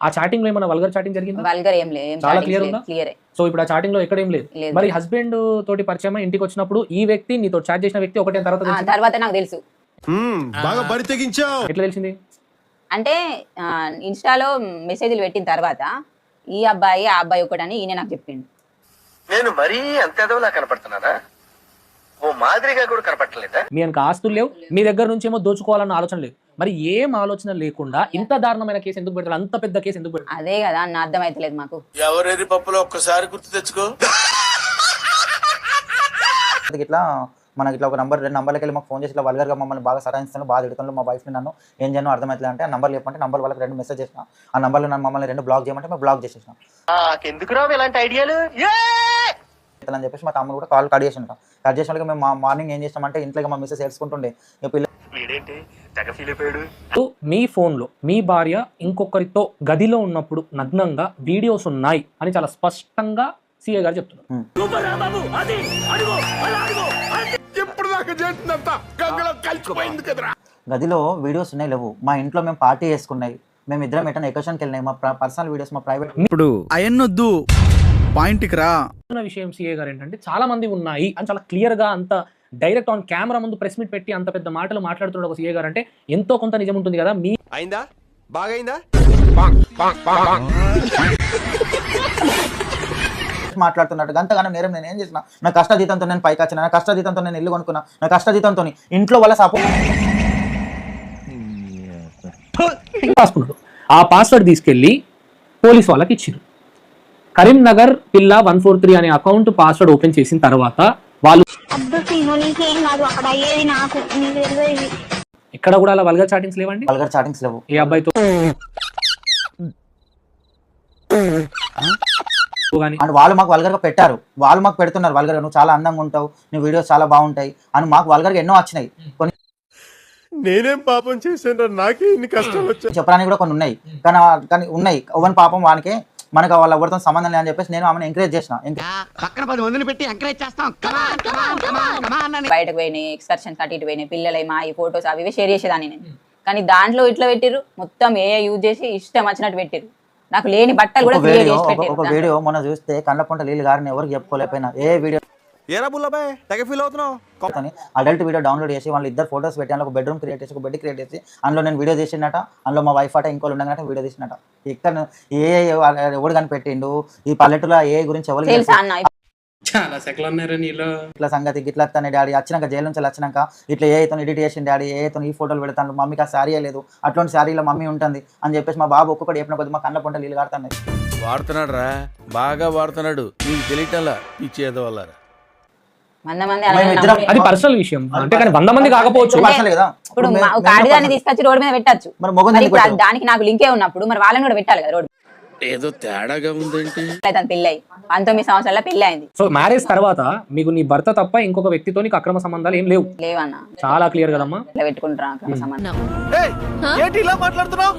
ఆ చాటింగ్ లో ఏమైనా వల్గర్ చాటింగ్ జరిగిందా? వల్గర్ ఏం లేదు, చాలా క్లియర్ ఉందా? క్లియరే. సో ఇప్పుడు ఆ చాటింగ్ లో ఎక్కడ ఏం లేదు. మరి హస్బెండ్ తోటి పరిచయం ఇంటికి వచ్చినప్పుడు ఈ వ్యక్తి నీతో చాట్ చేసిన వ్యక్తి ఒకటే తర్వాత నాకు తెలుసు. బాగా బరి తెగించావు. ఎట్లా తెలిసింది? అంటే ఇన్స్టాలో మెసేజ్లు పెట్టిన తర్వాత ఈ అబ్బాయి ఆ అబ్బాయి ఒకటని ఈయన నాకు చెప్పిండు. నేను మరీ అంత ఎదవలా కనపడుతున్నానా? ఓ మాదిరిగా కూడా కనపడలేదా? మీ వెనక ఆస్తులు లేవు, మీ దగ్గర నుంచి ఏమో దోచుకోవాలన్న ఆలోచన లేదు. మరి ఏం ఆలోచన లేకుండా ఇంత దారుణమైన కేసు ఎందుకు పెడతారు? అంత పెద్ద కేసు ఎందుకు పెడతారు? అదే కదా అన్న అర్థం అయితలేదు మాకు. ఎవరెరి పప్పులో ఒక్కసారి గుర్తు తెచ్చుకో. ఇట్లా మనకి ఇట్లా ఒక నంబర్ 2 నంబర్లకి వెళ్ళి మాకు ఫోన్ చేసి ఇట్లా వల్గర్గా మమ్మల్ని బాగా సతాయిస్తాను, బాగా తిడుతున్నాను, మా వైఫ్ని నన్ను ఏం చేయను అర్థమవుతుంది అంటే ఆ నంబర్ చెప్పంటే నంబర్ వాళ్ళకి 2 మెసేజ్ చేసిన. ఆ నంబర్లో నన్ను మమ్మల్ని 2 బ్లాక్ చేయమంటే మేము బ్లాక్ చేసేసిన. ఎందుకు రావు ఇలాంటి ఐడియాలు అని చెప్పేసి మా తమ్ముడు కూడా కాల్ కట్ చేసిన. కట్ చేసిన వాళ్ళకి మేము మార్నింగ్ ఏం చేస్తామంటే ఇంట్లో మా మిస్సెస్ ఏడ్చుకుంటుండే మీ ఫోన్ లో మీ భార్య ఇంకొకరితో గదిలో ఉన్నప్పుడు నగ్నంగా వీడియోస్ ఉన్నాయి అని చాలా స్పష్టంగా సిఐ గారు చెప్తున్నారు. గదిలో వీడియోస్ ఉన్నాయి లేవు, మా ఇంట్లో మేము పార్టీ చేసుకున్నాయి, మేము ఇద్దరం ఎటన్నా ఎకషన్కి వెళ్ళినాయి, మా పర్సనల్ వీడియోస్ మా ప్రైవేట్. ఇప్పుడు అయన్నొద్దు పాయింట్కి రా. విషయం సిఐ గారు ఏంటంటే చాలా మంది ఉన్నాయి అని చాలా క్లియర్ గా అంత డైరెక్ట్ ఆన్ కెమెరా ముందు ప్రెస్ మీట్ పెట్టి అంత పెద్ద మాటలు మాట్లాడుతున్న ఒక సిఐ గారు అంటే ఎంతో కొంత నిజం ఉంటుంది కదా. మీ అయిందా బాగైందా మాట్లాడుతున్నట్టు అంతగానో నేరం నేను ఏం చేసిన? నా కష్టజీతంతో నేను పైకి వచ్చిన, నా కష్టజీతంతో నేను ఇల్లు కొనుక్కున్నా, నా కష్టజీతంతో ఇంట్లో వాళ్ళ పాస్వర్డ్ ఆ పాస్వర్డ్ తీసుకెళ్లి పోలీస్ వాళ్ళకి ఇచ్చారు. కరీంనగర్ పిల్ల 143 అనే అకౌంట్ పాస్వర్డ్ ఓపెన్ చేసిన తర్వాత వాళ్ళు ఎక్కడ కూడా అలా వల్గర్ చాటింగ్స్ లేవండి. వల్గర్ చాటింగ్స్ లేవు. ఏ అబ్బాయితో అండ్ వాళ్ళు మాకు వల్గర్గా పెట్టారు, వాళ్ళు మాకు పెడుతున్నారు వల్గర్గా, నువ్వు చాలా అందంగా ఉంటావు, నీ వీడియోస్ చాలా బాగుంటాయి అని మాకు వల్గర్గా ఎన్నో వచ్చినాయి. కొన్ని నేనేం పాపం చేశాను నాకే ఇన్ని కష్టాలు వచ్చాయి చెప్పడానికి కూడా కొన్ని ఉన్నాయి, కానీ ఉన్నాయి ఎవరి పాపం వానికి, మనకు వాళ్ళ ఎవరితో సంబంధం లేదని చెప్పేసి నేను ఆమెను ఎంకరేజ్ చేసిన. బయటకు పోయినాయి ఎక్స్కర్షన్ అటు ఇటు పోయినాయి పిల్లలు మా ఈ ఫొటోస్ అవి షేర్ చేసేదాన్ని నేను. కానీ దాంట్లో ఇట్లా పెట్టిరు మొత్తం ఏ యూజ్ చేసి ఇష్టం వచ్చినట్టు పెట్టిరు. నాకు లేని బట్టలు కూడా క్రియేట్ చేసి పెట్టారు. ఒక వీడియో మొన్న చూస్తే కళ్ళ పొంట నీళ్ళు గారిని ఎవరికి చెప్పుకోలేకపోయినా ఏ వీడియో ఏరా బుల్లబాయ్ తెగ ఫీల్ అవుతున్నావు. అడల్ట్ వీడియో డౌన్లోడ్ చేసి వాళ్ళు ఇద్దరు ఫోటోస్ పెట్టి అందులో ఒక బెడ్రూమ్ క్రియేట్ చేసి ఒక బెడ్ క్రియేట్ చేసి అందులో నేను వీడియో చేసినట, అందులో మా వైఫ్ అట ఇంకోళ్ళు ఉండగానే వీడియో తీసినట. ఇక్కడ ఎవడు కానీ పెట్టిండు ఈ పల్లెటూరులో ఏ గురించి ఎవరు చాలా సెకలు ఉన్నారు నీలో ఇట్లా సంగతి ఇట్లా వస్తానే డాడీ వచ్చినాక జైలు నుంచి వచ్చినాక ఇట్లా ఏ అయితే ఎడిట్ చేసిన డాడీ ఏ అయితే ఈ ఫోటోలు పెడతాను, మమ్మీకి ఆ శారీ లేదు, అట్లాంటి శారీలో మమ్మీ ఉంటుంది అని చెప్పేసి మా బాబు ఒక్కొక్కటి చెప్పిన కొద్ది మా కళ్ళ పొంట నీళ్ళు కాడుతున్నాయి. వాడుతున్నాడు రా, బాగా వాడుతున్నాడు, నీకు తెలియటంలా పిచ్చేదో వల్ల. అది పర్సనల్ విషయం అంటే కానీ 100 మంది కాకపోవచ్చు. ఇప్పుడు ఆడిదాన్ని తీసుకొచ్చి రోడ్డు మీద పెట్టచ్చు, దానికి నాకు లింకే ఉన్నప్పుడు మరి వాళ్ళని కూడా పెట్టాలి కదా రోడ్డు. ఏదో తేడాగా ఉందేంటి? పెళ్ళి 19 సంవత్సరాల పెళ్లి అయింది. సో మ్యారేజ్ తర్వాత మీకు నీ భర్త తప్ప ఇంకొక వ్యక్తితో నీకు అక్రమ సంబంధాలు ఏం లేవు? లేవన్నా, చాలా క్లియర్ కదమ్మా. ఇలా పెట్టుకుంటారా అక్రమ సంబంధం? ఏంటి ఇలా మాట్లాడుతున్నావు?